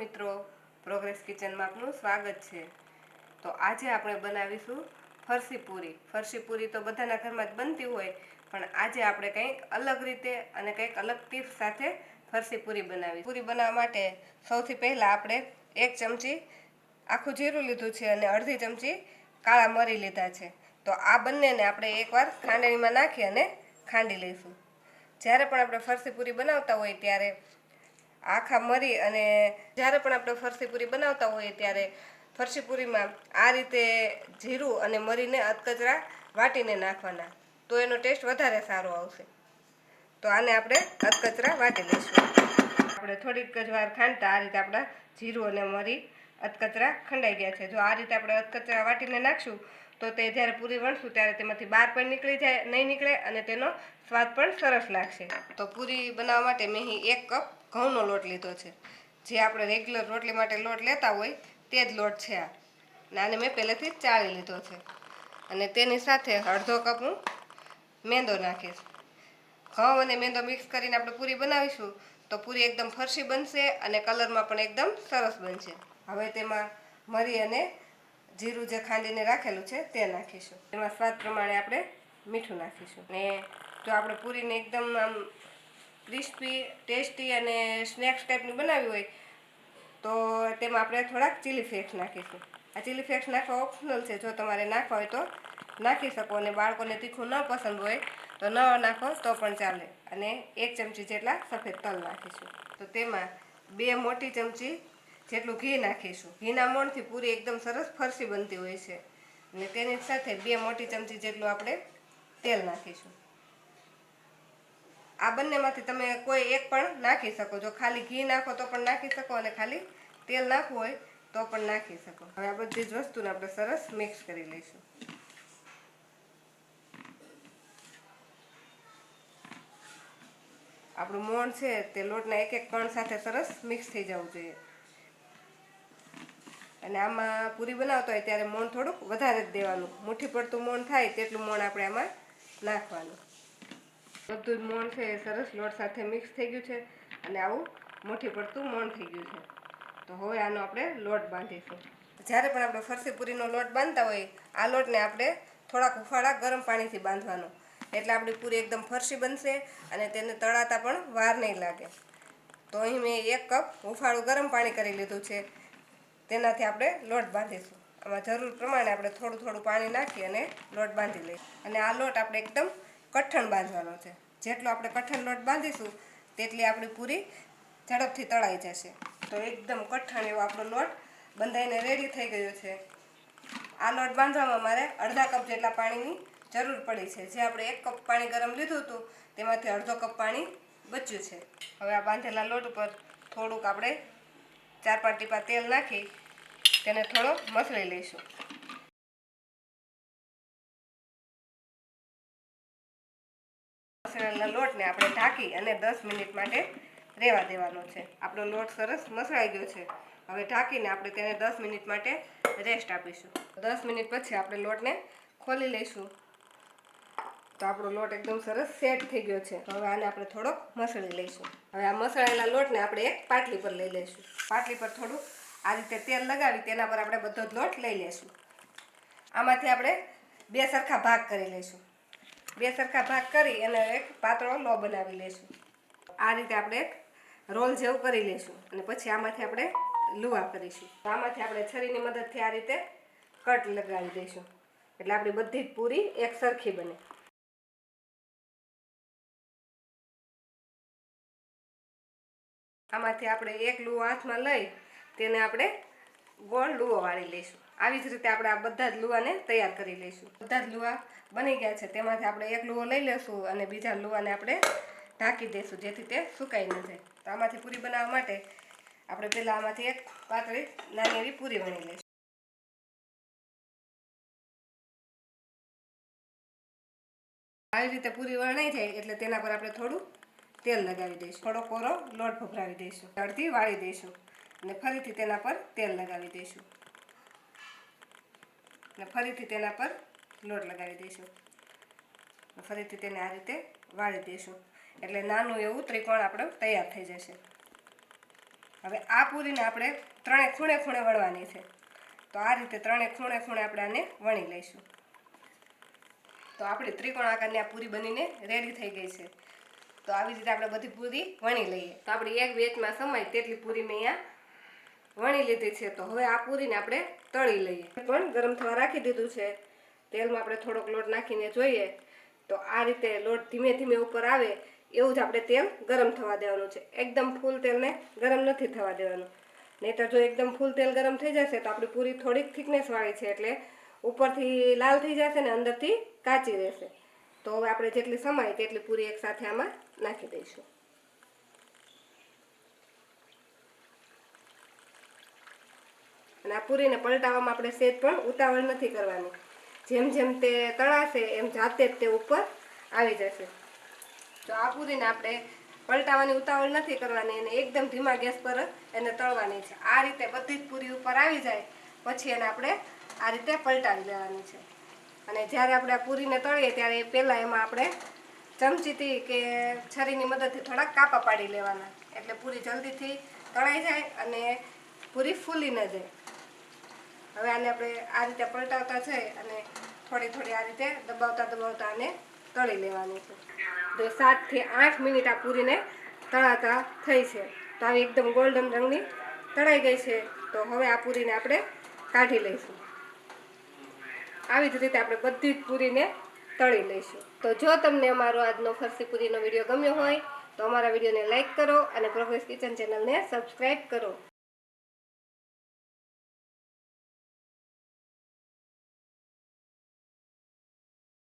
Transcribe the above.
મિત્રો, પ્રોગ્રેસ કિચનમાં આપનું સ્વાગત છે। તો આજે આપણે બનાવીશું ફરસી પૂરી। ફરસી પૂરી તો બધાના ઘરમાં જ બનતી હોય, પણ આજે આપણે કંઈક અલગ રીતે અને કંઈક અલગ ટિપ્સ સાથે ફરસી પૂરી બનાવી। પૂરી બનાવવા માટે સૌથી પહેલાં આપણે 1 ચમચી આખું જીરું લીધું છે અને અડધી ચમચી કાળા મરી લીધા છે। તો આ બંનેને આપણે એકવાર ખાંડણીમાં નાખી અને ખાંડી લઈશું। જ્યારે પણ આપણે ફરસી પૂરી બનાવતા હોય ત્યારે આખા મરી અને જ્યારે પણ આપણે ફરસી પૂરી બનાવતા હોઈએ ત્યારે ફરસી પૂરીમાં આ રીતે જીરું અને મરીને અધકચરા વાટીને નાખવાના, તો એનો ટેસ્ટ વધારે સારો આવશે। તો આને આપણે અધકચરા વાટી લઈશું। આપણે થોડીક જ વાર ખાંડતા આ રીતે આપણા જીરું અને મરી અધકચરા ખંડાઈ ગયા છે। જો આ રીતે આપણે અધકચરા વાટીને નાખશું તો તે જ્યારે પૂરી વણશું ત્યારે તેમાંથી બહાર પણ નહીં નીકળે અને તેનો સ્વાદ પણ સરસ લાગશે। તો પૂરી બનાવવા માટે મેં અહીં 1 કપ ઘઉંનો લોટ લીધો છે, જે આપણે રેગ્યુલર રોટલી માટે લોટ લેતા હોય તે જ લોટ છે આ। આને મેં પહેલેથી જ ચાળી લીધો છે અને તેની સાથે અડધો કપ હું મેંદો નાખીશ। ઘઉં અને મેંદો મિક્સ કરીને આપણે પૂરી બનાવીશું તો પૂરી એકદમ ફરસી બનશે અને કલરમાં પણ એકદમ સરસ બનશે। હવે તેમાં મરી અને જીરું જે ખાંડીને રાખેલું છે તે નાખીશું। તેમાં સ્વાદ પ્રમાણે આપણે મીઠું નાખીશું ને જો આપણે પૂરીને એકદમ આમ ક્રિસ્પી, ટેસ્ટી અને સ્નેક્સ ટાઈપની બનાવી હોય તો તેમાં આપણે થોડાક ચીલી ફ્લેક્સ નાખીશું। આ ચીલી ફ્લેક્સ નાખવા ઓપ્શનલ છે, જો તમારે નાખવા હોય તો નાખી શકો અને બાળકોને તીખું ન પસંદ હોય તો ન નાખો તો પણ ચાલે। અને 1 ચમચી જેટલા સફેદ તલ નાખીશું। તો તેમાં 2 મોટી ચમચી જેટલું ઘી નાખીશું। ઘીના મોણથી પૂરી એકદમ સરસ ફરસી બનતી હોય છે અને તેની સાથે 2 મોટી ચમચી જેટલું આપણે તેલ નાખીશું। આ બંનેમાંથી તમે કોઈ એક પણ નાખી શકો, જો ખાલી ઘી નાખો તો પણ નાખી શકો અને ખાલી તેલ નાખવું હોય તો પણ નાખી શકો। હવે આ બધી જ વસ્તુને આપણે સરસ મિક્સ કરી લઈશું। આપણું મોણ છે તે લોટના એક કણ સાથે સરસ મિક્સ થઈ જવું જોઈએ અને આમાં પૂરી બનાવતા હોય ત્યારે મોણ થોડુંક વધારે જ દેવાનું। મુઠ્ઠી પડતું મોણ થાય તેટલું મોણ આપણે આમાં નાખવાનું। બધું જ મોણ છે એ સરસ લોટ સાથે મિક્સ થઈ ગયું છે અને આવું મુઠ્ઠી પડતું મોણ થઈ ગયું છે। તો હવે આનો આપણે લોટ બાંધીશું। જ્યારે પણ આપણે ફરસી પૂરીનો લોટ બાંધતા હોય આ લોટને આપણે થોડાક હુંફાળા ગરમ પાણીથી બાંધવાનો, એટલે આપણી પૂરી એકદમ ફરસી બનશે અને તેને તળાતા પણ વાર નહીં લાગે। તો અહીં મેં 1 કપ હુંફાળું ગરમ પાણી કરી લીધું છે, તેનાથી આપણે લોટ બાંધીશું। આમાં જરૂર પ્રમાણે આપણે થોડું થોડું પાણી નાખી અને લોટ બાંધી લઈશું અને આ લોટ આપણે એકદમ કઠણ બાંધવાનો છે। જેટલો આપણે કઠણ લોટ બાંધીશું તેટલી આપણી પૂરી ઝડપથી તળાઈ જશે। તો એકદમ કઠણ એવો આપણો લોટ બંધાઈને રેડી થઈ ગયો છે। આ લોટ બાંધવામાં મારે અડધા કપ જેટલા પાણીની જરૂર પડી છે। જે આપણે 1 કપ પાણી ગરમ લીધું હતું તેમાંથી અડધો કપ પાણી બચ્યું છે। હવે આ બાંધેલા લોટ ઉપર થોડુંક આપણે 4-5 ટીપા તેલ નાખી તેને થોડો મસળી લઈશું। મસળેલા લોટને આપણે ઢાંકી અને 10 મિનિટ માટે રહેવા દેવાનો છે। આપણો લોટ સરસ મસળાઈ ગયો છે। હવે ઢાંકીને આપણે તેને 10 મિનિટ માટે રેસ્ટ આપીશું। 10 મિનિટ પછી આપણે લોટને ખોલી લઈશું તો આપણો લોટ એકદમ સરસ સેટ થઈ ગયો છે। હવે આને આપણે થોડોક મસળી લઈશું। હવે આ મસળેલા લોટને આપણે એક પાટલી પર લઈ લઈશું। પાટલી પર થોડું આ રીતે તેલ લગાવી તેના પર આપણે બધો જ લોટ લઈ લઈશું। આમાંથી આપણે 2 સરખા ભાગ કરી લઈશું। 2 સરખા ભાગ કરી અને એક પાતળો લો બનાવી લઈશું। આ રીતે આપણે એક રોલ જેવું કરી લઈશું અને પછી આમાંથી આપણે લુવા કરીશું। આમાંથી આપણે છરીની મદદથી આ રીતે કટ લગાવી દઈશું એટલે આપણી બધી જ પૂરી એક સરખી બને। આમાંથી આપણે એક લુવો હાથમાં લઈ તેને આપણે ગોળ લુવો વાળી લઈશું। આવી જ રીતે આપણે આ બધા જ લુવાને તૈયાર કરી લઈશું। બધા જ લુવા બની ગયા છે, તેમાંથી આપણે એક લુવો લઈ લઈશું અને બીજા લુવાને આપણે ઢાંકી દઈશું જેથી તે સુકાઈ ન જાય। તો આમાંથી પૂરી બનાવવા માટે આપણે પહેલાં આમાંથી એક પાતળી નાની એવી પૂરી વણી લઈશું। આવી રીતે પૂરી વણાઈ જાય એટલે તેના પર આપણે થોડું તેલ લગાવી દઈશું। થોડો કોરો લોટ ભભરાવી દઈશું, અડધી વાળી દઈશું અને ફરીથી તેના પર તેલ લગાવી દઈશું અને ફરીથી તેના પર લોટ લગાવી દઈશું, ફરીથી તેને આ રીતે વાળી દઈશું એટલે નાનું એવું ત્રિકોણ આપણું તૈયાર થઈ જશે। હવે આ પૂરીને આપણે ત્રણે ખૂણે ખૂણે વણવાની છે. તો આ રીતે ત્રણે ખૂણે ખૂણે આપણે આને વણી લઈશું. તો આપણી ત્રિકોણ આકારની આ પૂરી બનીને રેડી થઈ ગઈ છે. તો આવી રીતે આપણે બધી પૂરી વણી લઈએ. તો આપણી એક બેચમાં સમાય તેટલી પૂરી મેં અહીંયા વણી લીધી છે. તો હવે આ પૂરીને આપણે તળી લઈએ. પણ ગરમ થવા રાખી દીધું છે. તેલમાં આપણે થોડોક લોટ નાખીને જોઈએ. તો આ રીતે લોટ ધીમે ધીમે ઉપર આવે એવું જ આપણે તેલ ગરમ થવા દેવાનું છે. એકદમ ફૂલ તેલને ગરમ નથી થવા દેવાનું, નહીંતર જો એકદમ ફૂલ તેલ ગરમ થઈ જશે તો આપણી પૂરી થોડીક થિકનેસવાળી છે એટલે ઉપરથી લાલ થઈ જશે ને અંદરથી કાચી રહેશે. તો હવે આપણે જેટલી સમાય તેટલી પૂરી એકસાથે આમાં નાખી દઈશું. અને આ પૂરીને પલટાવવામાં આપણે સેજ પણ ઉતાવળ નથી કરવાની. જેમ જેમ તે તળાશે એમ જાતે જ તે ઉપર આવી જશે. તો આ પૂરીને આપણે પલટાવવાની ઉતાવળ નથી કરવાની અને એકદમ ધીમા ગેસ પર એને તળવાની છે. આ રીતે બધી જ પૂરી ઉપર આવી જાય પછી એને આપણે આ રીતે પલટાવી લેવાની છે. અને જ્યારે આપણે આ પૂરીને તળીએ ત્યારે પહેલાં એમાં આપણે ચમચીથી કે છરીની મદદથી થોડાક કાપા પાડી લેવાના, એટલે પૂરી જલ્દીથી તળાઈ જાય અને પૂરી ફૂલી ન જાય. હવે આને આપણે આ રીતે પલટાવતા જઈ અને થોડી થોડી આ રીતે દબાવતા દબાવતા આને તળી લેવાની છે. તો 7 થી 8 મિનિટ આ પૂરીને તળાતા થઈ છે. તો આવી એકદમ ગોલ્ડન રંગની તળાઈ ગઈ છે. તો હવે આ પૂરીને આપણે કાઢી લઈશું. આવી જ રીતે આપણે બધી જ પૂરીને તળી લઈશું. તો જો તમને અમારો આજનો ફરસી પૂરીનો વિડીયો ગમ્યો હોય તો અમારા વિડીયોને લાઈક કરો અને પ્રોગ્રેસ કિચન ચેનલને સબસ્ક્રાઈબ કરો.